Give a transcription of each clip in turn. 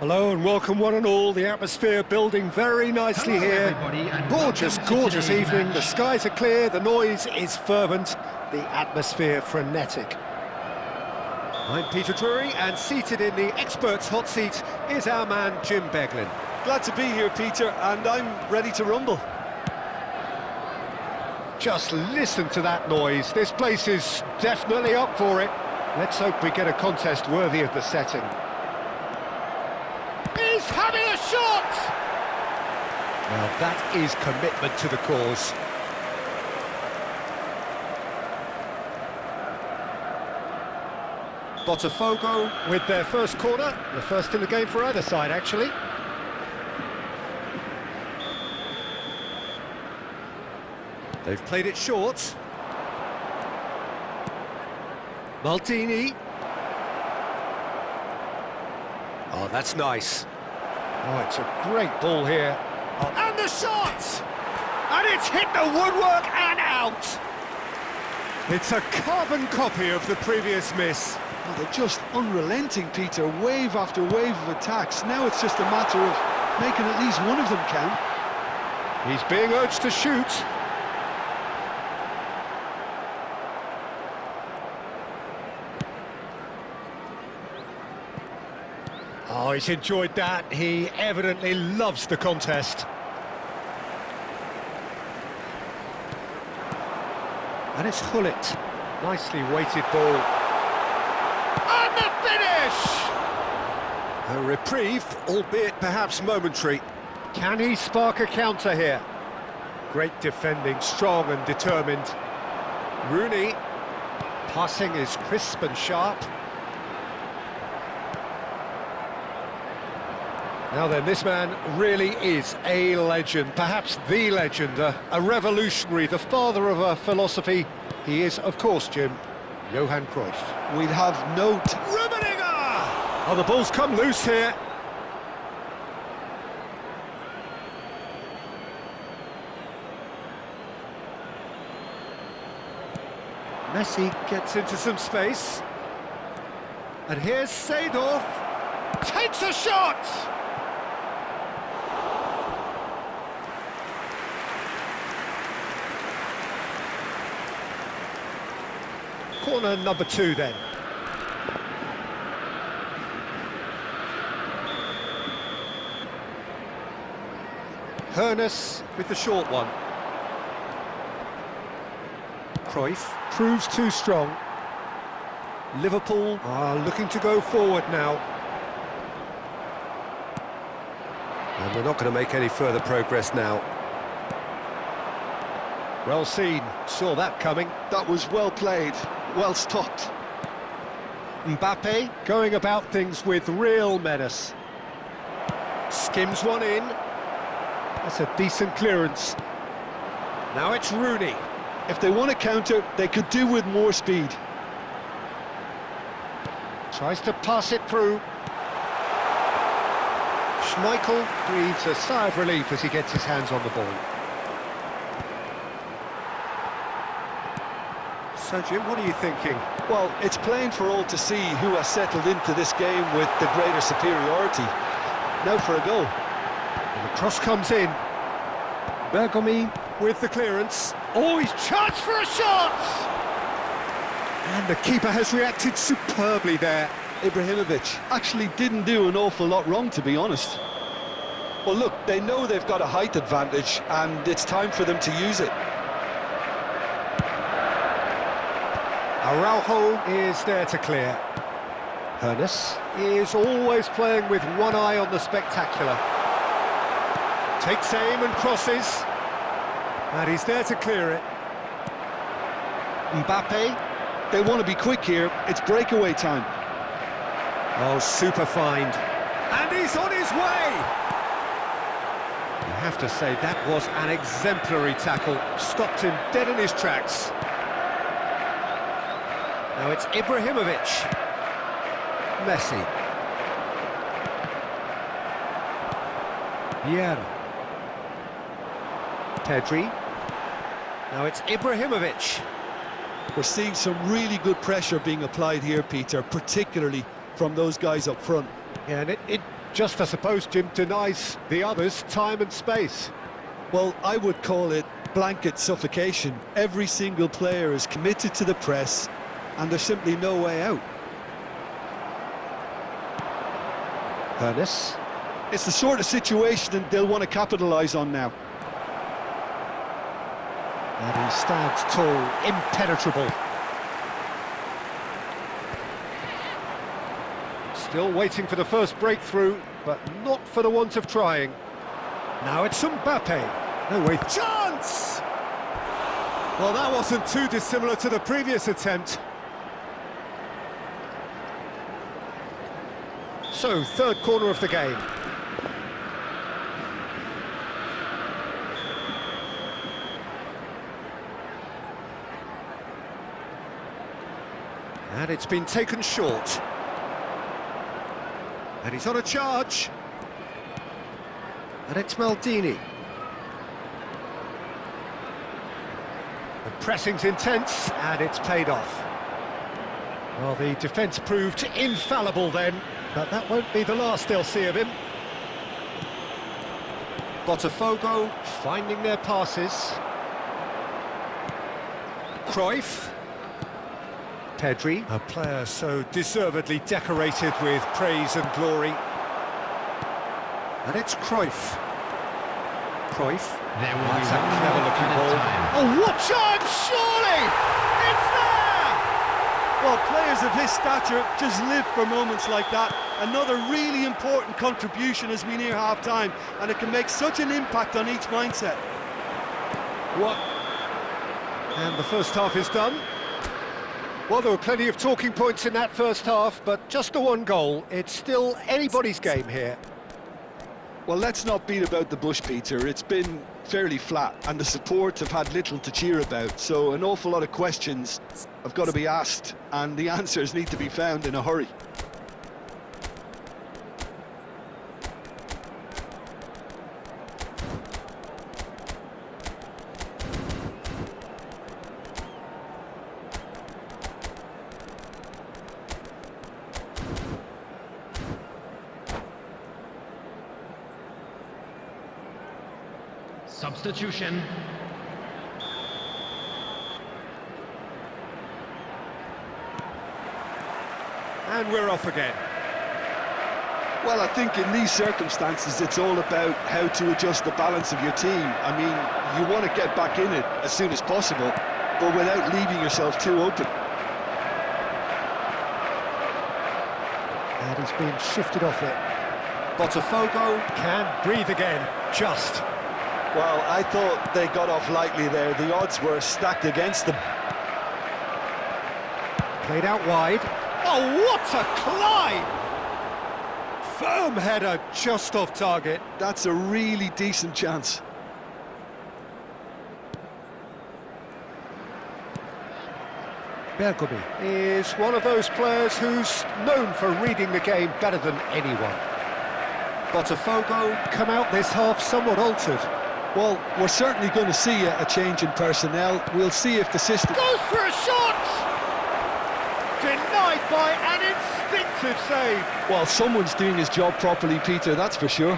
Hello and welcome one and all. The atmosphere building very nicely here. Gorgeous, gorgeous evening. The skies are clear, the noise is fervent, the atmosphere frenetic. I'm Peter Drury, and seated in the experts' hot seat is our man Jim Beglin. Glad to be here, Peter, and I'm ready to rumble. Just listen to that noise. This place is definitely up for it. Let's hope we get a contest worthy of the setting. He's having a shot! Now that is commitment to the cause. Botafogo with their first corner, the first in the game for either side actually. They've played it short. Maldini. Oh, that's nice. Oh, it's a great ball here. Oh, and the shot! And it's hit the woodwork and out! It's a carbon copy of the previous miss. Well, they're just unrelenting, Peter, wave after wave of attacks. Now it's just a matter of making at least one of them count. He's being urged to shoot. Oh, he's enjoyed that. He evidently loves the contest. And it's Quyet. Nicely weighted ball. And the finish! A reprieve, albeit perhaps momentary. Can he spark a counter here? Great defending, strong and determined. Rooney. Passing is crisp and sharp. Now then, this man really is a legend, perhaps the legend, a revolutionary, the father of a philosophy. He is, of course, Jim, Johan Cruyff. We'd have no... Rummenigge! Oh, the ball's come loose here. Messi gets into some space. And here's Seedorf. Takes a shot! Corner number 2 then. Hoeneß with the short one. Cruyff proves too strong. Liverpool are looking to go forward now. And they're not going to make any further progress now. Well seen, saw that coming. That was well played, well stopped. Mbappe going about things with real menace. Skims one in. That's a decent clearance. Now it's Rooney. If they want to counter, they could do with more speed. Tries to pass it through. Schmeichel breathes a sigh of relief as he gets his hands on the ball. So, Jim, what are you thinking? Well, it's plain for all to see who has settled into this game with the greater superiority. Now for a goal. And the cross comes in. Bergomi with the clearance. Oh, he's chance for a shot! And the keeper has reacted superbly there. Ibrahimovic actually didn't do an awful lot wrong, to be honest. Well, look, they know they've got a height advantage, and it's time for them to use it. Araujo is there to clear. Hernes is always playing with one eye on the spectacular. Takes aim and crosses. And he's there to clear it. Mbappe. They want to be quick here. It's breakaway time. Oh, super find. And he's on his way! You have to say that was an exemplary tackle. Stopped him dead in his tracks. Now it's Ibrahimovic. Messi. Vieira. Pedri. Now it's Ibrahimovic. We're seeing some really good pressure being applied here, Peter, particularly from those guys up front. Yeah, and it just, I suppose, Jim, denies the others time and space. Well, I would call it blanket suffocation. Every single player is committed to the press, and there's simply no way out. Hernes. It's the sort of situation that they'll want to capitalise on now. And he stands tall, impenetrable. Still waiting for the first breakthrough, but not for the want of trying. Now it's Mbappe. No way. Chance! Well, that wasn't too dissimilar to the previous attempt. So, third corner of the game. And it's been taken short. And he's on a charge. And it's Maldini. The pressing's intense, and it's paid off. Well, the defence proved infallible then, but that won't be the last they'll see of him. Botafogo finding their passes. Cruyff. Pedri, a player so deservedly decorated with praise and glory. And it's Cruyff. Cruyff. There will That's be a one clever-looking at a ball. time. Oh, what chance, surely! It's there! Well, players of his stature just live for moments like that. Another really important contribution as we near half-time, and it can make such an impact on each mindset. What? And the first half is done. Well, there were plenty of talking points in that first half, but just the one goal. It's still anybody's game here. Well, let's not beat about the bush, Peter. It's been fairly flat, and the support have had little to cheer about, so an awful lot of questions have got to be asked, and the answers need to be found in a hurry. Substitution. And we're off again. Well, I think in these circumstances, it's all about how to adjust the balance of your team. I mean, you want to get back in it as soon as possible, but without leaving yourself too open. And he's been shifted off it. Botafogo can breathe again, just. Well, I thought they got off lightly there. The odds were stacked against them. Played out wide. Oh, what a climb! Firm header just off target. That's a really decent chance. Bergomi is one of those players who's known for reading the game better than anyone. Botafogo come out this half somewhat altered. Well, we're certainly going to see a change in personnel. We'll see if the system... Goes for a shot! Denied by an instinctive save. Well, someone's doing his job properly, Peter, that's for sure.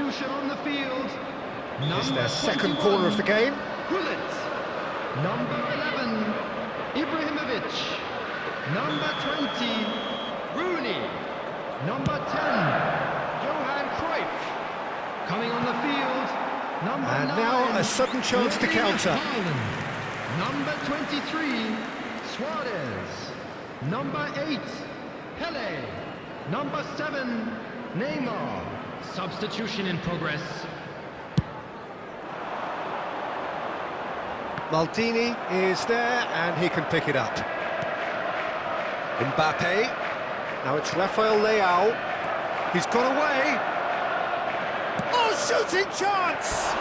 Substitution on the field. It's their second 21, corner of the game. Quyet. Number 11, Ibrahimovic. Number 20, Rooney. Number 10, Johan Cruyff. Coming on the field, number And 9. now a sudden chance to Erling counter. Haaland. Number 23, Suarez. Number 8, Pele. Number 7, Neymar. Substitution in progress. Maldini is there, and he can pick it up. Mbappe. Now it's Rafael Leao. He's got away. Oh, shooting chance!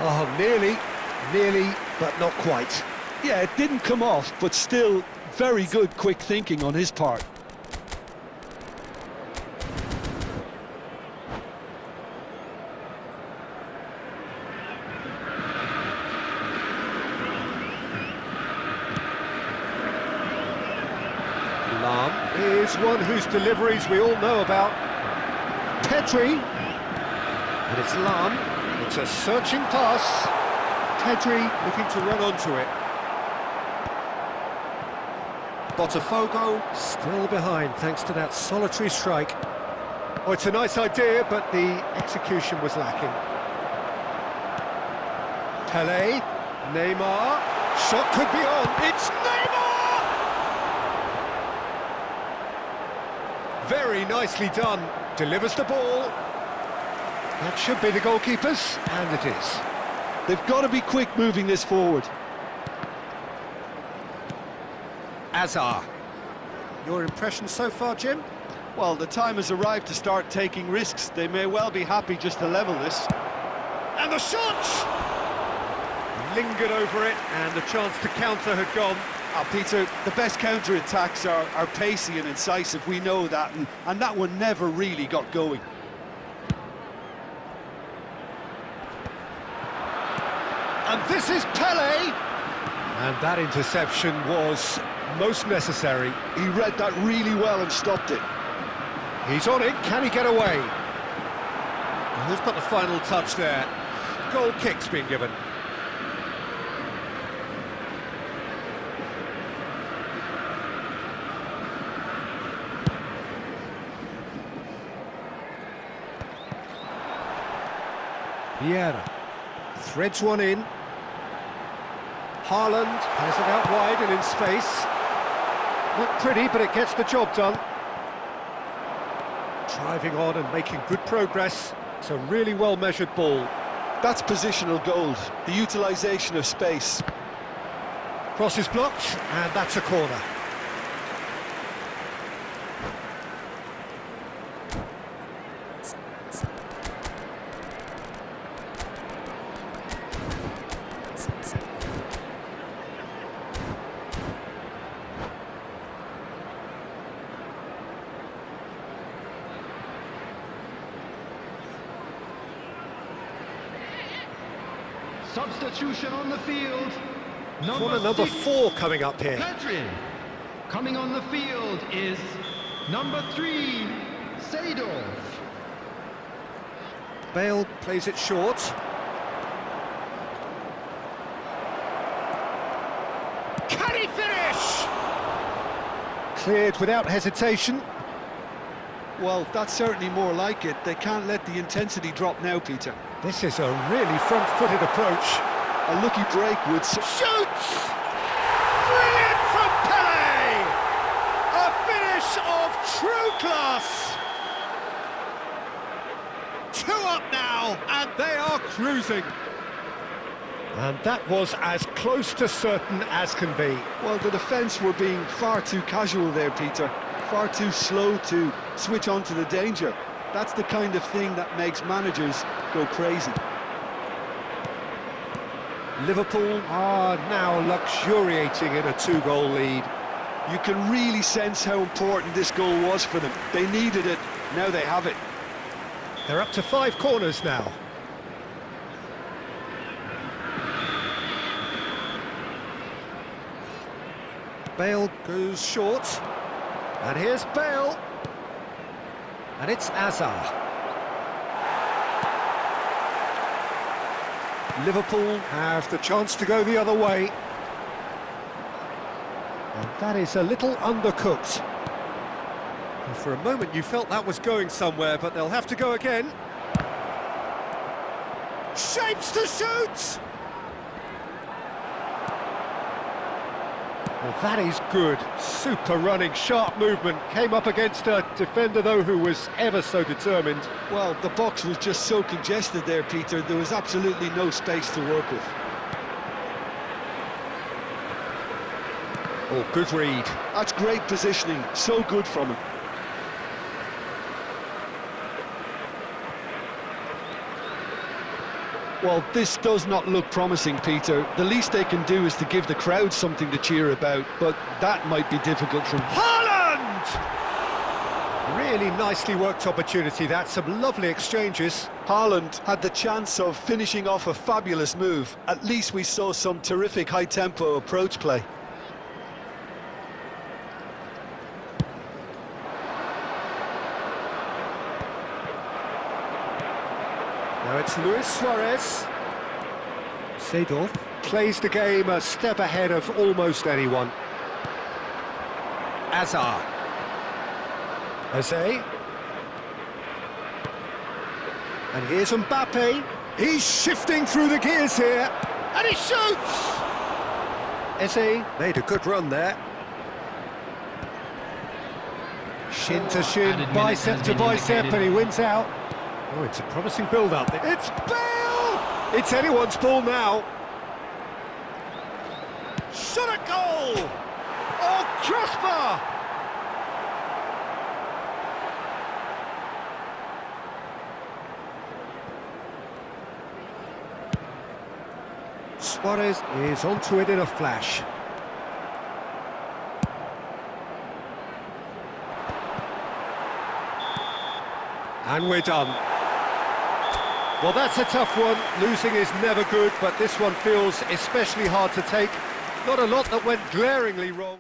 Oh, nearly, but not quite. Yeah, it didn't come off, but still very good quick thinking on his part. Lam is one whose deliveries we all know about. Pedri. And it's Lam. It's a searching pass. Pedri looking to run onto it. Botafogo still behind thanks to that solitary strike. Oh, it's a nice idea, but the execution was lacking. Pele, Neymar, shot could be on. It's Neymar! Very nicely done. Delivers the ball. That should be the goalkeeper's, and it is. They've got to be quick moving this forward. Azar. Your impression so far, Jim? Well, the time has arrived to start taking risks. They may well be happy just to level this. And the shot! Lingered over it, and the chance to counter had gone. Peter, the best counter-attacks are pacey and incisive, we know that, and that one never really got going. And this is Pele! And that interception was most necessary. He read that really well and stopped it. He's on it, can he get away? And who's got the final touch there? Goal kick's been given. Vieira threads one in. Haaland has it out wide and in space. Not pretty, but it gets the job done. Driving on and making good progress. It's a really well-measured ball. That's positional gold, the utilisation of space. Cross is blocked, and that's a corner. Substitution on the field. Corner number 4 coming up here. Pedri. Coming on the field is number 3, Seedorf. Bale plays it short. Can he finish? Cleared without hesitation. Well, that's certainly more like it. They can't let the intensity drop now, Peter. This is a really front-footed approach. A lucky break would... Shoots! Brilliant from Pele! A finish of true class! 2 up now, and they are cruising. And that was as close to certain as can be. Well, the defence were being far too casual there, Peter. Far too slow to switch on to the danger. That's the kind of thing that makes managers go crazy. Liverpool are now luxuriating in a 2-goal lead. You can really sense how important this goal was for them. They needed it, now they have it. They're up to 5 corners now. Bale goes short. And here's Bale. And it's Azar. Liverpool have the chance to go the other way. And that is a little undercooked. Well, for a moment you felt that was going somewhere, but they'll have to go again. Shapes to shoot! Well, that is good. Super running, sharp movement. Came up against a defender, though, who was ever so determined. Well, the box was just so congested there, Peter. There was absolutely no space to work with. Oh, good read. That's great positioning. So good from him. Well, this does not look promising, Peter. The least they can do is to give the crowd something to cheer about, but that might be difficult from... Haaland! Really nicely worked opportunity, that. Some lovely exchanges. Haaland had the chance of finishing off a fabulous move. At least we saw some terrific high-tempo approach play. Now it's Luis Suarez. Seedorf plays the game a step ahead of almost anyone. Azar. Jose. And here's Mbappe. He's shifting through the gears here. And he shoots! Eze made a good run there. Shin to shin, bicep to bicep, and he wins out. Oh, it's a promising build-up. It's Bale! It's anyone's ball now. Shot a goal! Oh, crossbar! Suarez is onto it in a flash. And we're done. Well, that's a tough one. Losing is never good, but this one feels especially hard to take. Not a lot that went glaringly wrong.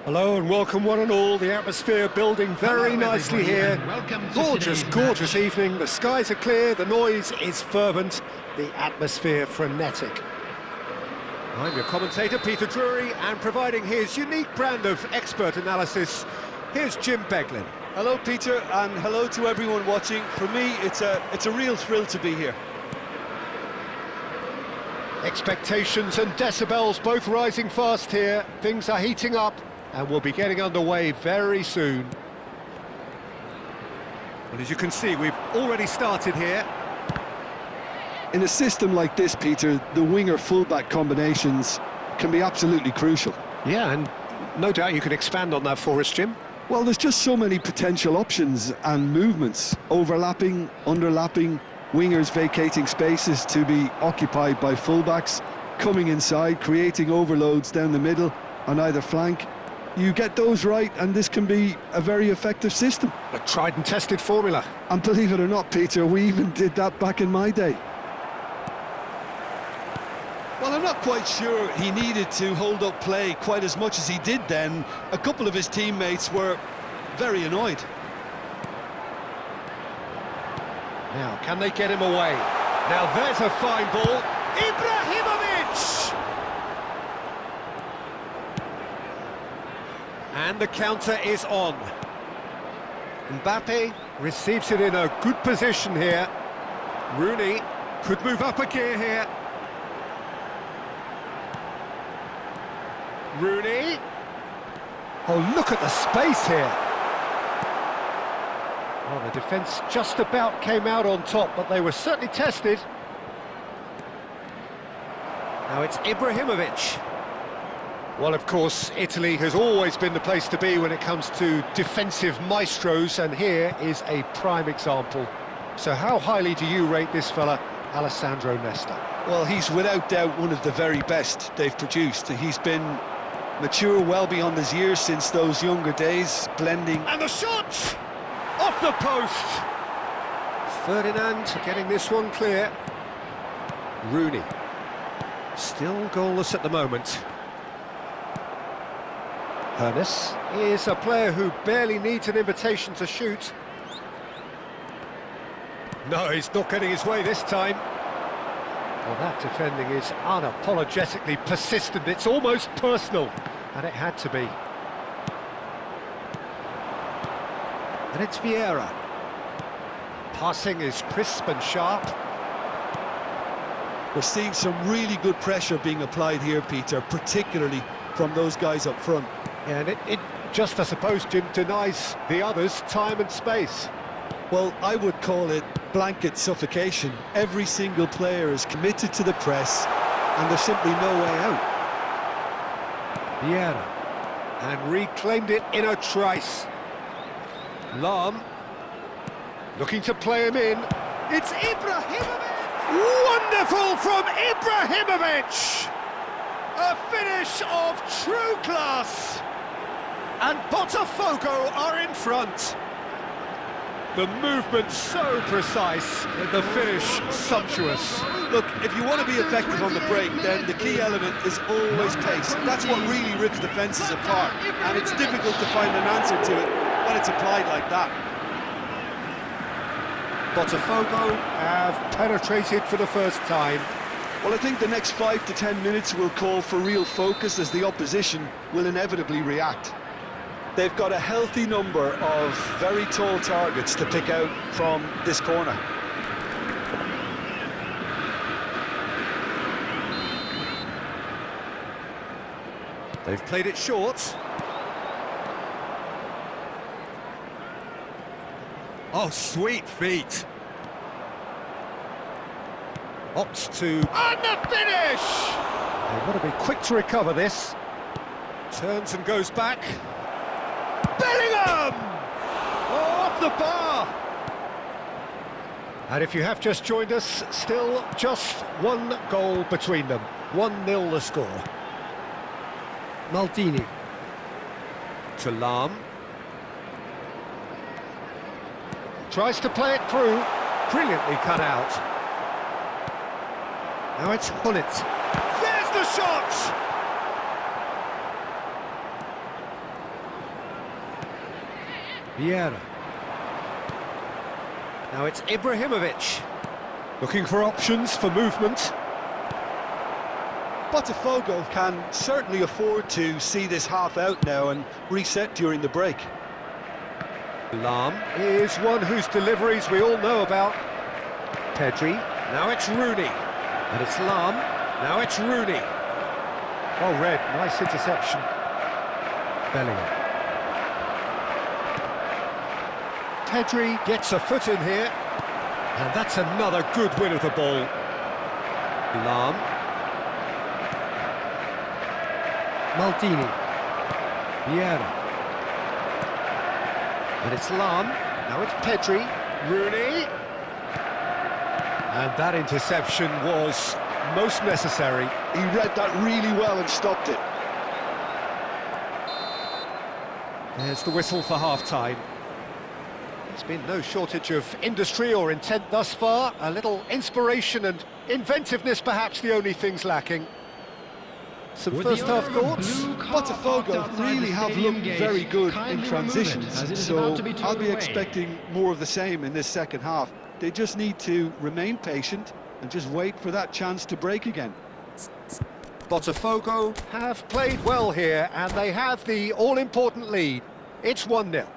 Hello and welcome one and all. The atmosphere building very Hello, nicely everybody, here. and welcome to Gorgeous, today's gorgeous match. evening. The skies are clear, the noise is fervent, the atmosphere frenetic. I'm your commentator, Peter Drury, and providing his unique brand of expert analysis, here's Jim Beglin. Hello, Peter, and hello to everyone watching. For me, it's a real thrill to be here. Expectations and decibels both rising fast here. Things are heating up and we'll be getting underway very soon. Well, as you can see, we've already started here. In a system like this, Peter, the winger-fullback combinations can be absolutely crucial. Yeah, and no doubt you can expand on that for us, Jim. Well, there's just so many potential options and movements, overlapping, underlapping, wingers vacating spaces to be occupied by fullbacks, coming inside, creating overloads down the middle on either flank. You get those right and this can be a very effective system. A tried and tested formula. And believe it or not, Peter, we even did that back in my day. Well, I'm not quite sure he needed to hold up play quite as much as he did then. A couple of his teammates were very annoyed. Now, can they get him away? Now, there's a fine ball. Ibrahimovic! And the counter is on. Mbappe receives it in a good position here. Rooney could move up a gear here. Rooney. Oh, look at the space here. Well, the defence just about came out on top, but they were certainly tested. Now it's Ibrahimovic. Well, of course, Italy has always been the place to be when it comes to defensive maestros, and here is a prime example. So how highly do you rate this fella, Alessandro Nesta? Well, he's without doubt one of the very best they've produced. He's been mature well beyond his years since those younger days, blending. And the shot! Off the post! Ferdinand getting this one clear. Rooney. Still goalless at the moment. Hernes is a player who barely needs an invitation to shoot. No, he's not getting his way this time. Well, that defending is unapologetically persistent. It's almost personal, and it had to be. And it's Vieira. Passing is crisp and sharp. We're seeing some really good pressure being applied here, Peter, particularly from those guys up front. Yeah, and it just, I suppose, Jim, denies the others time and space. Well, I would call it blanket suffocation. Every single player is committed to the press, and there's simply no way out. Vieira. And reclaimed it in a trice. Lam. Looking to play him in. It's Ibrahimovic! Wonderful from Ibrahimovic! A finish of true class! And Botafogo are in front. The movement so precise, the finish sumptuous. Look, if you want to be effective on the break, then the key element is always pace. That's what really rips defences apart, and it's difficult to find an answer to it when it's applied like that. Botafogo have penetrated for the first time. Well, I think the next 5 to 10 minutes will call for real focus as the opposition will inevitably react. They've got a healthy number of very tall targets to pick out from this corner. They've played it short. Oh, sweet feet. Opts to... And the finish! They've got to be quick to recover this. Turns and goes back. Bellingham! Oh, off the bar! And if you have just joined us, still just one goal between them. 1-0 the score. Maldini. To Lam. Tries to play it through. Brilliantly cut out. Now it's Gullit. There's the shot! Vieira. Now it's Ibrahimovic. Looking for options for movement. Botafogo can certainly afford to see this half out now and reset during the break. Lam is one whose deliveries we all know about. Pedri. Now it's Rooney. And it's Lam. Now it's Rooney. Well read. Nice interception. Bellingham. Pedri gets a foot in here. And that's another good win of the ball. Lam. Maldini. Vieira. And it's Lam. Now it's Pedri. Rooney. And that interception was most necessary. He read that really well and stopped it. There's the whistle for half-time. There's been no shortage of industry or intent thus far. A little inspiration and inventiveness perhaps the only things lacking. Some With first the half owner of a thoughts? blue car parked Botafogo outside really the have stadium looked gate, very good kindly in remove it, transitions, as it is so about to be towed I'll be away. expecting more of the same in this second half. They just need to remain patient and just wait for that chance to break again. Botafogo have played well here and they have the all-important lead. It's 1-0.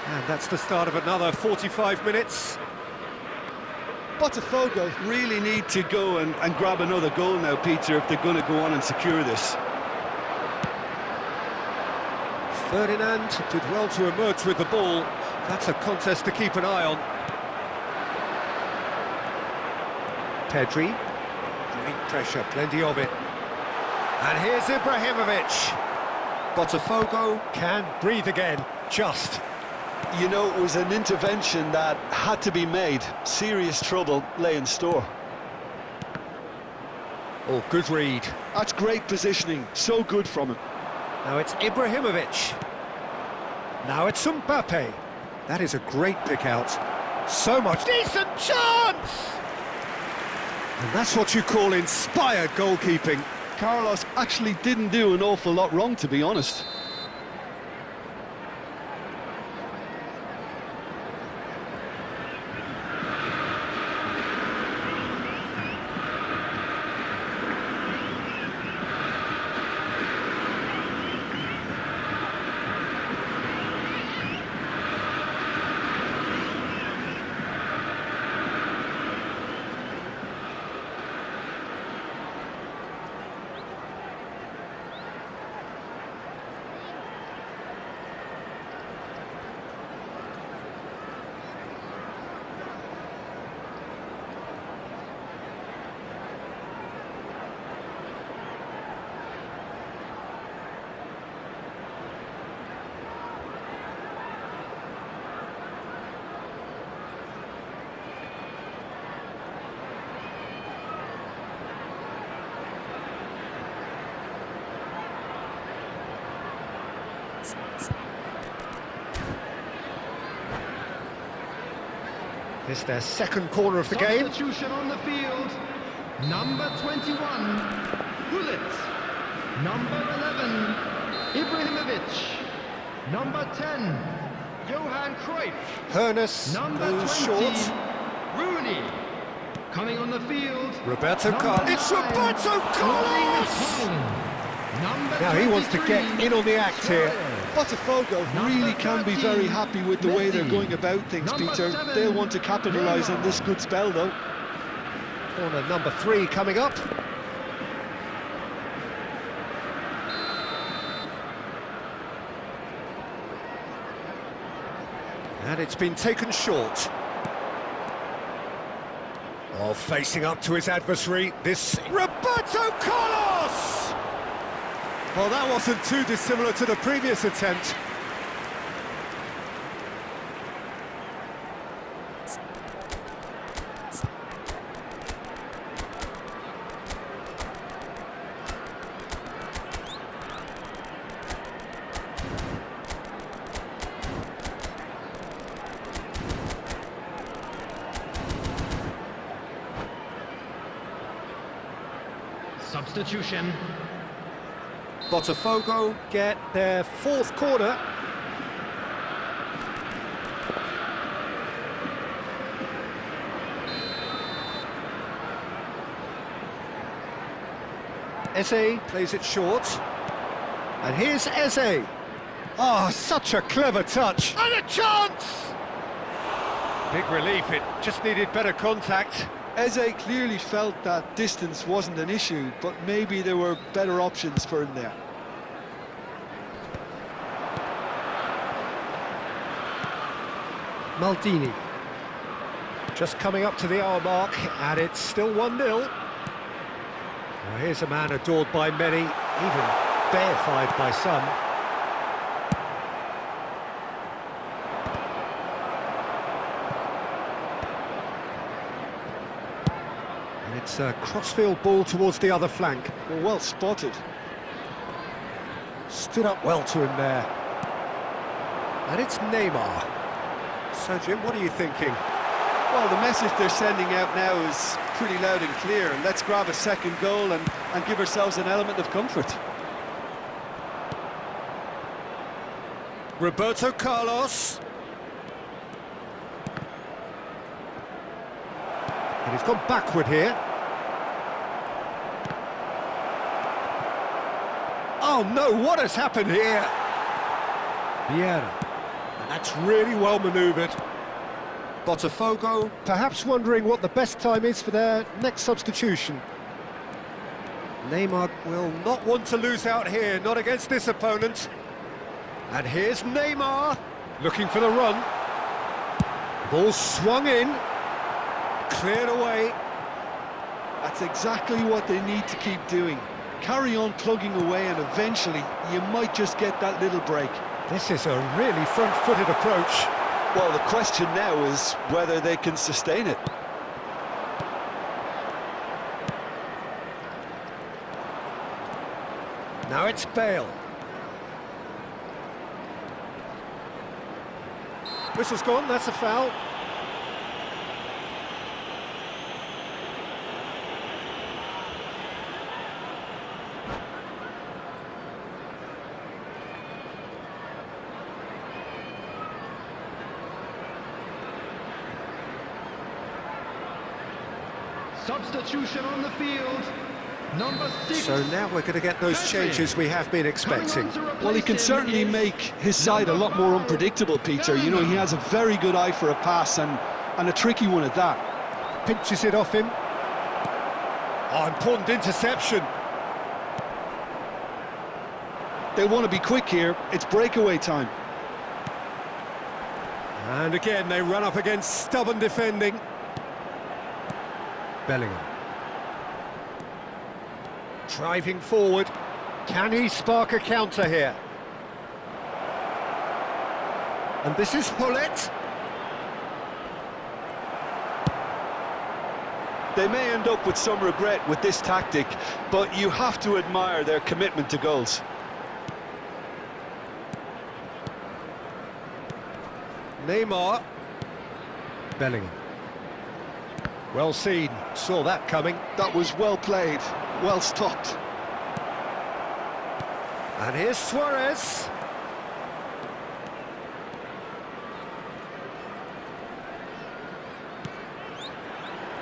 And that's the start of another 45 minutes. Botafogo really need to go and grab another goal now, Peter, if they're going to go on and secure this. Ferdinand did well to emerge with the ball. That's a contest to keep an eye on. Pedri. Great pressure, plenty of it. And here's Ibrahimovic. Botafogo can breathe again, just. You know, it was an intervention that had to be made. Serious trouble lay in store. Oh, good read. That's great positioning, so good from him. Now it's Ibrahimovic. Now it's Mbappe. That is a great pick out. So much. Decent chance! And that's what you call inspired goalkeeping. Carlos actually didn't do an awful lot wrong, to be honest. It's their second corner of the game. Substitution on the field. Number 21, Quyet. Number 11, Ibrahimovic. Number 10, Johan Cruyff. Hernus Number moves 20, short. Rooney. Coming on the field. Roberto number Carlos. It's 9, Roberto Carlos! Haaland. Number Now he wants to get 23, in on the act here. Botafogo really can be very happy with the way they're going about things, Number Peter. 7, They'll want to capitalise on this good spell, though. Corner number 3 coming up. And it's been taken short. Oh, facing up to his adversary, this Roberto Carlos! Well, that wasn't too dissimilar to the previous attempt. Substitution. Botafogo get their fourth corner. Eze plays it short. And here's Eze. Oh, such a clever touch. And a chance! Big relief, it just needed better contact. Eze clearly felt that distance wasn't an issue, but maybe there were better options for him there. Maldini. Just coming up to the hour mark, and it's still 1-0. Well, here's a man adored by many, even deified by some. And it's a crossfield ball towards the other flank. Well spotted. Stood up well to him there. And it's Neymar. So, Jim, what are you thinking? Well, the message they're sending out now is pretty loud and clear. Let's grab a second goal and give ourselves an element of comfort. Roberto Carlos. And he's gone backward here. Oh no, what has happened here? Vieira. And that's really well manoeuvred. Botafogo perhaps wondering what the best time is for their next substitution. Neymar will not want to lose out here, not against this opponent. And here's Neymar, looking for the run. Ball swung in, cleared away. That's exactly what they need to keep doing. Carry on plugging away and eventually you might just get that little break. This is a really front-footed approach. Well, the question now is whether they can sustain it. Now it's Bale. Whistle's gone, that's a foul. Substitution on the field. Number 6. So now we're going to get those changes we have been expecting. Well, he can certainly make his side a lot more unpredictable, Peter. You know, he has a very good eye for a pass and a tricky one at that. Pinches it off him. Oh, important interception. They want to be quick here. It's breakaway time. And again, they run up against stubborn defending. Bellingham. Driving forward. Can he spark a counter here? And this is Quyet. They may end up with some regret with this tactic, but you have to admire their commitment to goals. Neymar. Bellingham. Well seen, saw that coming. That was well played, well stopped. And here's Suarez.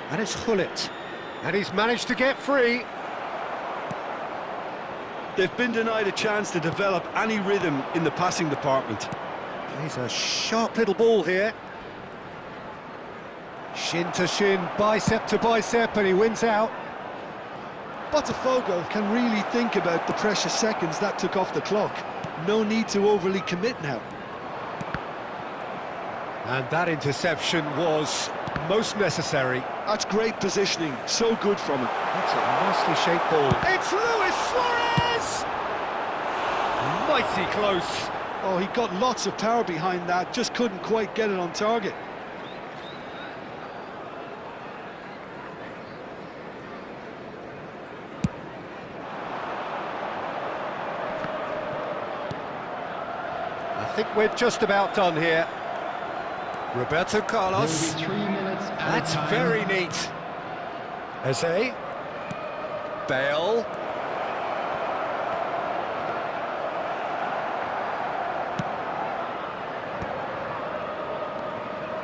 And it's Quyet. And he's managed to get free. They've been denied a chance to develop any rhythm in the passing department. He's a sharp little ball here. Shin to shin, bicep to bicep, and he wins out. Botafogo can really think about the precious seconds that took off the clock. No need to overly commit now. And that interception was most necessary. That's great positioning, so good from him. That's a nicely shaped ball. It's Luis Suarez! Mighty close. Oh, he got lots of power behind that, just couldn't quite get it on target. I think we're just about done here. Roberto Carlos. Maybe 3 minutes at a That's time. very neat. Eze. Bale.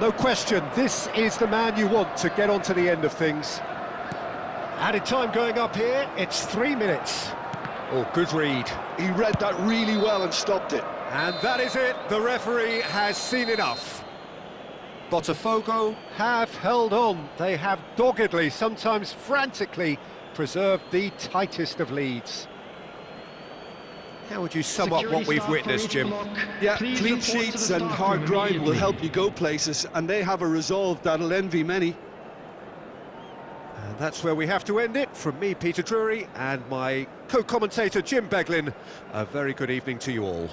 No question, this is the man you want to get on to the end of things. Added time going up here, it's 3 minutes. Oh, good read. He read that really well and stopped it. And that is it, the referee has seen enough. Botafogo have held on. They have doggedly, sometimes frantically, preserved the tightest of leads. How would you sum up what we've witnessed, Jim? Yeah, Please clean report to the sheets and staff hard room grind will immediately. help you go places, and they have a resolve that'll envy many. And that's where we have to end it. From me, Peter Drury, and my co-commentator, Jim Beglin. A very good evening to you all.